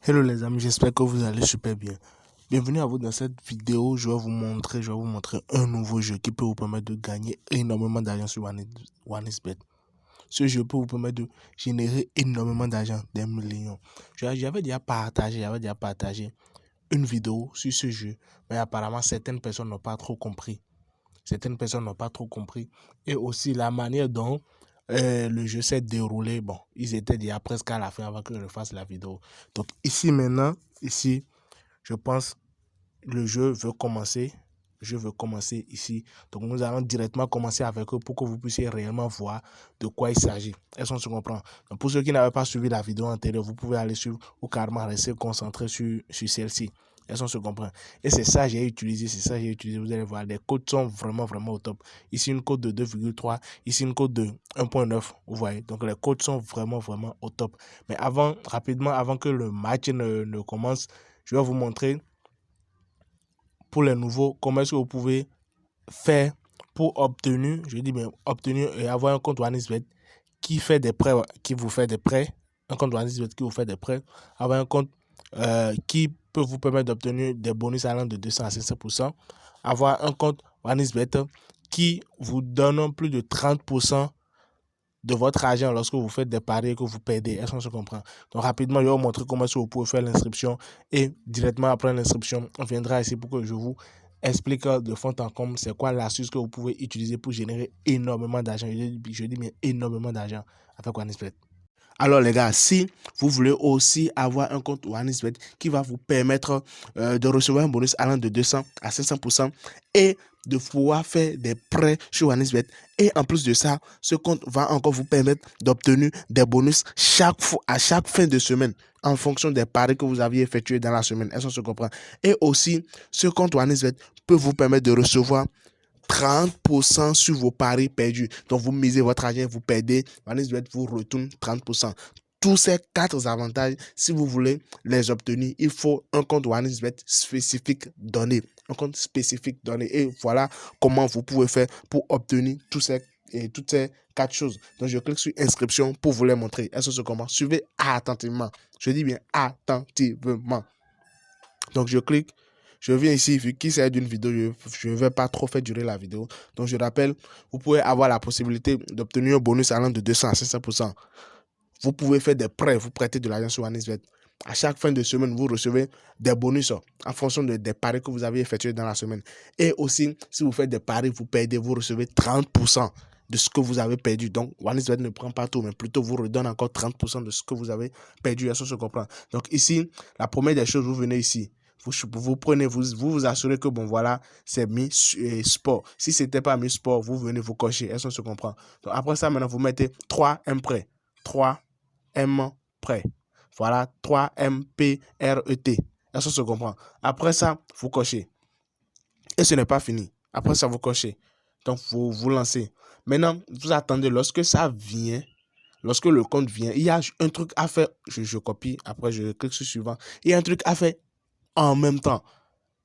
Hello les amis, j'espère que vous allez super bien. Bienvenue à vous dans cette vidéo. Je vais vous montrer un nouveau jeu qui peut vous permettre de gagner énormément d'argent sur OneXBet. Ce jeu peut vous permettre de générer énormément d'argent, des millions. J'avais déjà partagé une vidéo sur ce jeu, mais apparemment certaines personnes n'ont pas trop compris. Et aussi la manière dont le jeu s'est déroulé. Bon, ils étaient déjà presque à la fin avant que je fasse la vidéo. Donc ici maintenant, je pense le jeu veut commencer. Je veux commencer ici. Donc nous allons directement commencer avec eux pour que vous puissiez réellement voir de quoi il s'agit. Est-ce qu'on se comprend? Donc pour ceux qui n'avaient pas suivi la vidéo antérieure, vous pouvez aller suivre ou carrément rester concentré sur celle-ci. Est-ce qu'on se comprend? Et c'est ça que j'ai utilisé, Vous allez voir, les codes sont vraiment au top. Ici, une code de 2,3, ici, une code de 1,9, vous voyez. Donc les codes sont vraiment au top. Mais rapidement, avant que le match ne commence, je vais vous montrer pour les nouveaux, comment est-ce que vous pouvez faire pour obtenir et avoir un compte OneXBet qui fait des prêts, un compte OneXBet qui vous fait des prêts, avoir un compte qui peut vous permettre d'obtenir des bonus allant de 200 à 500%, avoir un compte OneXBet qui vous donne plus de 30% de votre argent lorsque vous faites des paris et que vous perdez. Est-ce qu'on se comprend? Donc rapidement, je vais vous montrer comment vous pouvez faire l'inscription et directement après l'inscription, on viendra ici pour que je vous explique de fond en comble c'est quoi l'astuce que vous pouvez utiliser pour générer énormément d'argent. Je dis bien énormément d'argent avec OneXBet. Alors les gars, si vous voulez aussi avoir un compte OneXBet qui va vous permettre de recevoir un bonus allant de 200 à 500% et de pouvoir faire des prêts sur OneXBet. Et en plus de ça, ce compte va encore vous permettre d'obtenir des bonus à chaque fin de semaine en fonction des paris que vous aviez effectués dans la semaine. Est-ce qu'on se comprend? Et aussi, ce compte OneXBet peut vous permettre de recevoir 30% sur vos paris perdus. Donc, vous misez votre argent, vous perdez, OneXBet vous retourne 30%. Tous ces 4 avantages, si vous voulez les obtenir, il faut un compte OneXBet spécifique donné. Un compte spécifique donné. Et voilà comment vous pouvez faire pour obtenir toutes ces 4 choses. Donc, je clique sur inscription pour vous les montrer. Est-ce que c'est comment? Suivez attentivement. Je dis bien attentivement. Donc, je viens ici, vu qu'il s'agit d'une vidéo, je ne vais pas trop faire durer la vidéo. Donc, je rappelle, vous pouvez avoir la possibilité d'obtenir un bonus allant de 200 à 500%. Vous pouvez faire des prêts, vous prêtez de l'argent sur OneXBet. À chaque fin de semaine, vous recevez des bonus en fonction des paris que vous avez effectués dans la semaine. Et aussi, si vous faites des paris, vous perdez, vous recevez 30% de ce que vous avez perdu. Donc, OneXBet ne prend pas tout, mais plutôt vous redonne encore 30% de ce que vous avez perdu. Est-ce que je comprends? Donc, ici, la première des choses, vous venez ici. Vous assurez que bon voilà, c'est mis sport. Si c'était pas mis sport, vous venez vous cocher. Est-ce qu'on se comprend? Donc après ça, maintenant, vous mettez 3M prêt. 3M prêt. Voilà, 3MPRET. Est-ce qu'on se comprend? Après ça, vous cochez. Et ce n'est pas fini. Après ça, vous cochez. Donc, vous lancez. Maintenant, vous attendez lorsque ça vient. Lorsque le compte vient, il y a un truc à faire. Je copie. Après, je clique sur suivant. Il y a un truc à faire en même temps.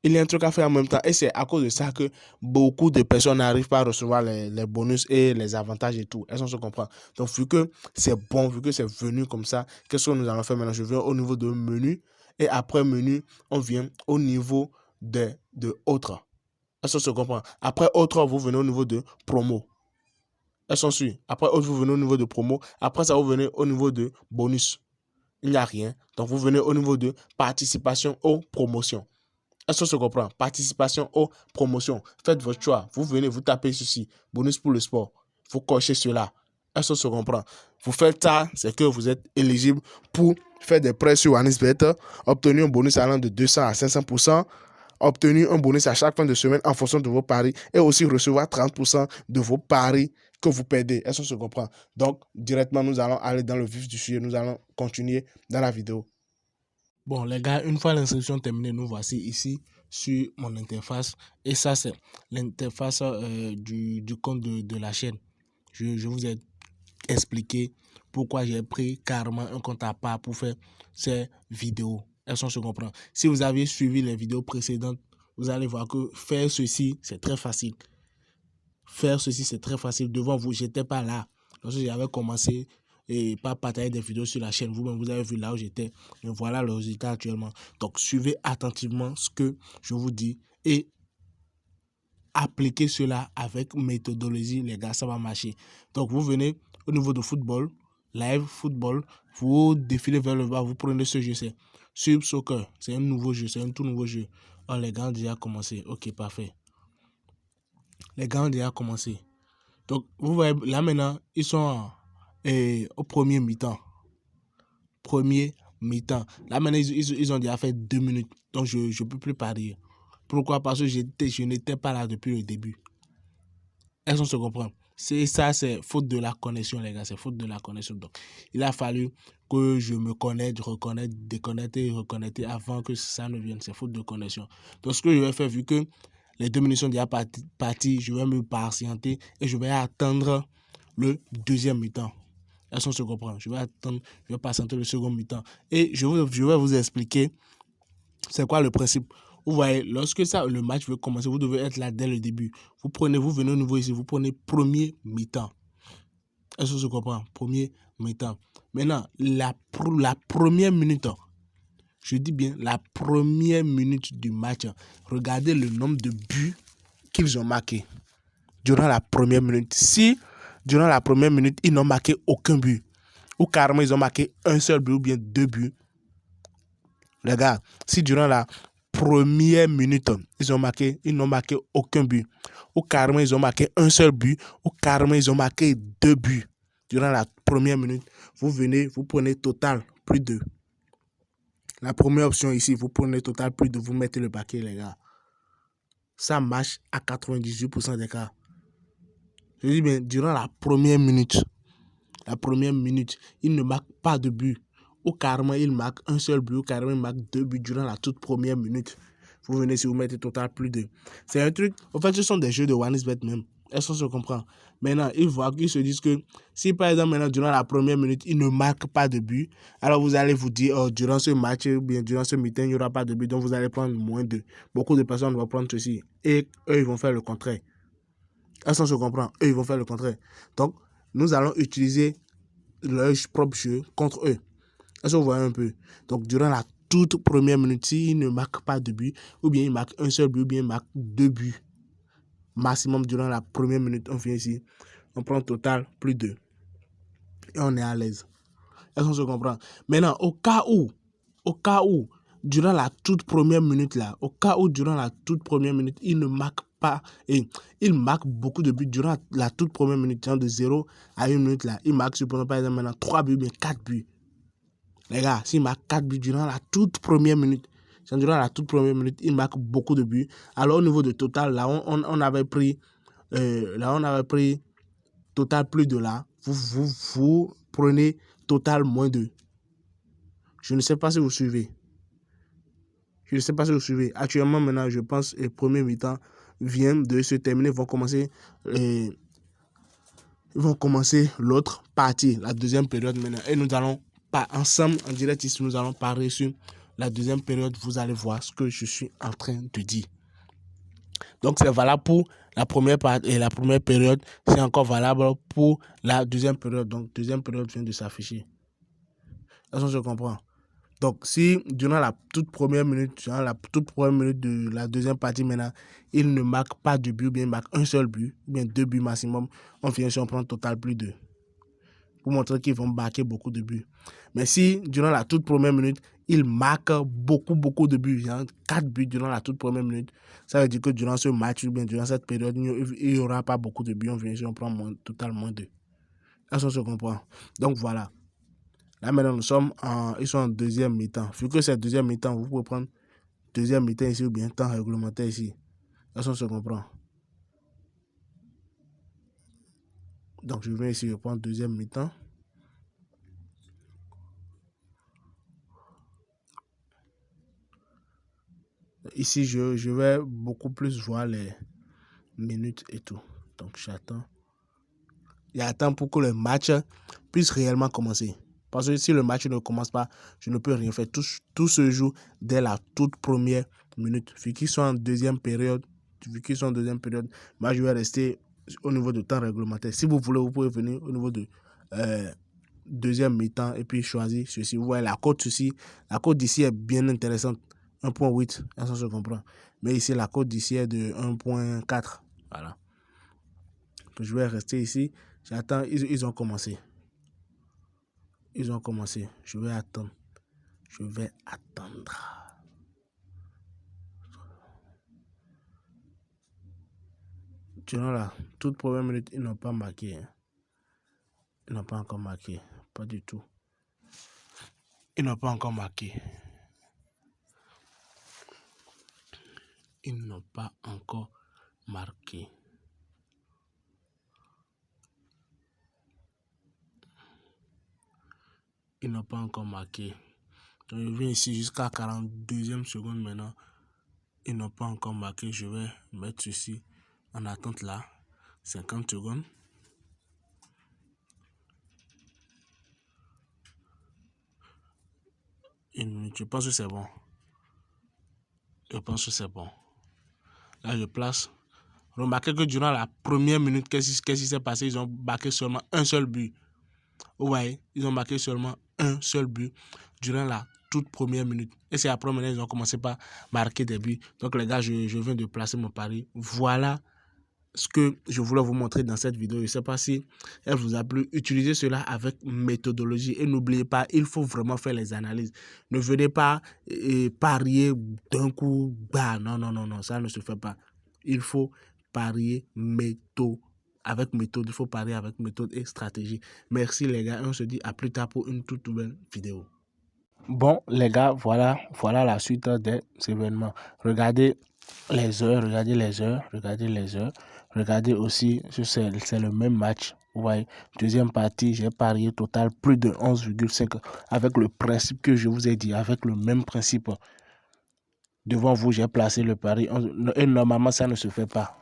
Il y a un truc à faire en même temps. Et c'est à cause de ça que beaucoup de personnes n'arrivent pas à recevoir les bonus et les avantages et tout. Est-ce qu'on se comprend? Donc, vu que c'est bon, vu que c'est venu comme ça, qu'est-ce que nous allons faire maintenant? Je viens au niveau de menu. Et après menu, on vient au niveau de autres. Est-ce qu'on se comprend? Après autre, vous venez au niveau de promo. Est-ce qu'on suit? Après autre, vous venez au niveau de promo. Après ça, vous venez au niveau de bonus. Il n'y a rien. Donc, vous venez au niveau de participation aux promotions. Est-ce que se comprend? Participation aux promotions. Faites votre choix. Vous venez, vous tapez ceci. Bonus pour le sport. Vous cochez cela. Est-ce que se comprend? Vous faites ça, c'est que vous êtes éligible pour faire des prêts sur OneXBet, obtenir un bonus allant de 200 à 500%, obtenir un bonus à chaque fin de semaine en fonction de vos paris et aussi recevoir 30% de vos paris que vous perdez. Est-ce que se comprend? Donc, directement, nous allons aller dans le vif du sujet. Nous allons continuer dans la vidéo. Bon, les gars, une fois l'inscription terminée, nous voici ici sur mon interface. Et ça, c'est l'interface du compte de la chaîne. Je vous ai expliqué pourquoi j'ai pris carrément un compte à part pour faire ces vidéos. Est-ce qu'on se comprend? Si vous aviez suivi les vidéos précédentes, vous allez voir que faire ceci, c'est très facile. Faire ceci, c'est très facile. Devant vous, j'étais pas là. Lorsque j'avais commencé, et pas partager des vidéos sur la chaîne. Vous-même, vous avez vu là où j'étais. Mais voilà le résultat actuellement. Donc, suivez attentivement ce que je vous dis et appliquez cela avec méthodologie, les gars, ça va marcher. Donc, vous venez au niveau de football, live football, vous défilez vers le bas, vous prenez ce jeu, c'est Sub Soccer. C'est un nouveau jeu, c'est un tout nouveau jeu. Oh, les gars ont déjà commencé. Ok, parfait. Les gars ont déjà commencé. Donc, vous voyez, là maintenant, ils sont au premier mi-temps. Premier mi-temps. Là maintenant, ils ont déjà fait 2 minutes. Donc, je ne peux plus parier. Pourquoi? Parce que je n'étais pas là depuis le début. Est-ce qu'on se comprend? Ça, c'est faute de la connexion, les gars. C'est faute de la connexion. Donc, il a fallu que je me connecte, reconnecte, déconnecter, reconnecter avant que ça ne vienne. C'est faute de connexion. Donc, ce que je vais faire, vu que les 2 minutes sont déjà parties, je vais me patienter et je vais attendre le deuxième mi-temps. Est-ce qu'on se comprend? Je vais patienter le second mi-temps. Et je vais vous expliquer c'est quoi le principe. Vous voyez, lorsque le match veut commencer, vous devez être là dès le début. Vous venez au nouveau ici, vous prenez premier mi-temps. Est-ce que je comprends? Premier mi-temps. Maintenant, la première minute, je dis bien la première minute du match, regardez le nombre de buts qu'ils ont marqués durant la première minute. Si, durant la première minute, ils n'ont marqué aucun but, ou carrément ils ont marqué un seul but ou bien 2 buts, les gars, si durant la première minute, ils n'ont marqué aucun but, ou carrément ils ont marqué un seul but, ou carrément ils ont marqué 2 buts, durant la première minute, vous prenez total plus de. La première option ici, vous prenez total plus de, vous mettez le paquet, les gars. Ça marche à 98% des cas. Je dis bien, durant la première minute, il ne marque pas de but. Ou carrément, il marque un seul but, ou carrément, il marque 2 buts durant la toute première minute. Vous venez, si vous mettez total plus de. C'est un truc, en fait, ce sont des jeux de OneXBet même. Est-ce qu'on se comprend? Maintenant, ils se disent que si par exemple, maintenant, durant la première minute, il ne marque pas de but, alors vous allez vous dire, oh, durant ce match, ou bien durant ce meeting, il n'y aura pas de but, donc vous allez prendre moins de. Beaucoup de personnes vont prendre ceci. Et eux, ils vont faire le contraire. Est-ce qu'on se comprend? Eux, ils vont faire le contraire. Donc, nous allons utiliser leur propre jeu contre eux. Est-ce que vous voyez un peu? Donc, durant la toute première minute, s'il ne marque pas de but, ou bien il marque un seul but, ou bien il marque 2 buts, maximum durant la première minute, on vient ici, on prend total plus 2. Et on est à l'aise. Est-ce qu'on se comprend? Maintenant, au cas où, durant la toute première minute là, il ne marque pas, et il marque beaucoup de buts durant la toute première minute, genre de 0 à 1 minute là, il marque cependant par exemple maintenant 3 buts, bien 4 buts. Les gars, s'il marque 4 buts durant la toute première minute, il marque beaucoup de buts. Alors au niveau de total, là, on avait pris total plus de là. Vous prenez total moins de. Je ne sais pas si vous suivez. Actuellement, maintenant, je pense que le premier mi-temps vient de se terminer. Ils vont commencer l'autre partie, la deuxième période maintenant. Et nous allons pas ensemble, en direct ici, nous allons parler sur la deuxième période. Vous allez voir ce que je suis en train de dire. Donc, c'est valable pour la première partie et la première période. C'est encore valable pour la deuxième période. Donc, deuxième période vient de s'afficher. Est-ce que je comprends? Donc, si durant la toute première minute de la deuxième partie maintenant, il ne marque pas de but, ou bien il marque un seul but, ou bien 2 buts maximum, on vient sur on prend total plus de. Pour montrer qu'ils vont marquer beaucoup de buts. Mais si durant la toute première minute, il marque beaucoup de buts, genre 4 buts durant la toute première minute, ça veut dire que durant ce match, ou bien durant cette période, il n'y aura pas beaucoup de buts, on vient sur on prend totalement 2. Est-ce qu'on se comprend? Donc voilà. Là maintenant, ils sont en deuxième mi-temps. Vu que c'est deuxième mi-temps, vous pouvez prendre deuxième mi-temps ici ou bien temps réglementaire ici. Est-ce qu'on se comprend? Donc je viens ici, je prends deuxième mi-temps. Ici, je vais beaucoup plus voir les minutes et tout. Donc j'attends. J'attends pour que le match puisse réellement commencer. Parce que si le match ne commence pas, je ne peux rien faire. Tout se joue dès la toute première minute. Vu qu'ils sont en deuxième période, moi je vais rester au niveau de temps réglementaire. Si vous voulez, vous pouvez venir au niveau deuxième mi-temps et puis choisir ceci. Vous voyez la cote ici. La cote d'ici est bien intéressante. 1.8, ça se comprend. Mais ici, la cote d'ici est de 1.4. Voilà. Donc, je vais rester ici. J'attends. Ils ont commencé. Ils ont commencé. Je vais attendre. Je vais attendre. Durant la toute première minute, ils n'ont pas marqué. Hein. Ils n'ont pas encore marqué. Pas du tout. Ils n'ont pas encore marqué. Ils n'ont pas encore marqué. Ils n'ont pas encore marqué. Donc, je viens ici jusqu'à 42e seconde maintenant. Ils n'ont pas encore marqué. Je vais mettre ceci en attente là. 50 secondes. Une minute. Je pense que c'est bon. Je pense que c'est bon. Là, je place. Remarquez que durant la première minute, qu'est-ce qui s'est passé? Ils ont marqué seulement un seul but. Vous voyez, ils ont marqué seulement un seul but durant la toute première minute. Et c'est après maintenant, ils ont commencé par marquer des buts. Donc les gars, je viens de placer mon pari. Voilà ce que je voulais vous montrer dans cette vidéo. Je ne sais pas si elle vous a plu. Utilisez cela avec méthodologie. Et n'oubliez pas, il faut vraiment faire les analyses. Ne venez pas parier d'un coup. Bah, non, non, non, non, ça ne se fait pas. Il faut parier avec méthode. Il faut parier avec méthode et stratégie. Merci les gars. Et on se dit à plus tard pour une toute nouvelle vidéo. Bon les gars, voilà la suite des événements. Regardez les heures, regardez les heures, regardez les heures. Regardez aussi, c'est le même match. Vous voyez, deuxième partie, j'ai parié total plus de 11,5 avec le principe que je vous ai dit, avec le même principe. Devant vous, j'ai placé le pari. Et normalement, ça ne se fait pas.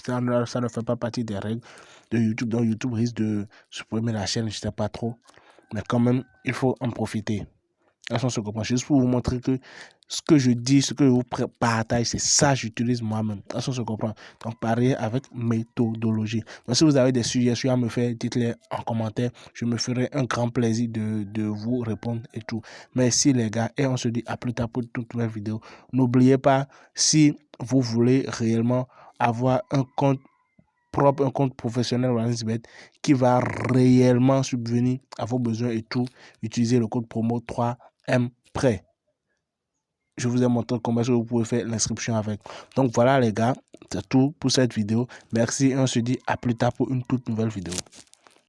Ça ne fait pas partie des règles de YouTube. Donc, YouTube risque de supprimer la chaîne, je ne sais pas trop. Mais quand même, il faut en profiter. Juste pour vous montrer que ce que je dis, ce que je vous partage, c'est ça j'utilise moi-même. On se comprend. Donc, parier avec méthodologie. Donc, si vous avez des suggestions à me faire, dites-les en commentaire. Je me ferai un grand plaisir de vous répondre et tout. Merci les gars. Et on se dit à plus tard pour toute nouvelle vidéo. N'oubliez pas, si vous voulez réellement avoir un compte propre, un compte professionnel OneXBet qui va réellement subvenir à vos besoins et tout, utilisez le code promo 3MPRES. Je vous ai montré comment vous pouvez faire l'inscription avec. Donc voilà les gars, c'est tout pour cette vidéo. Merci et on se dit à plus tard pour une toute nouvelle vidéo.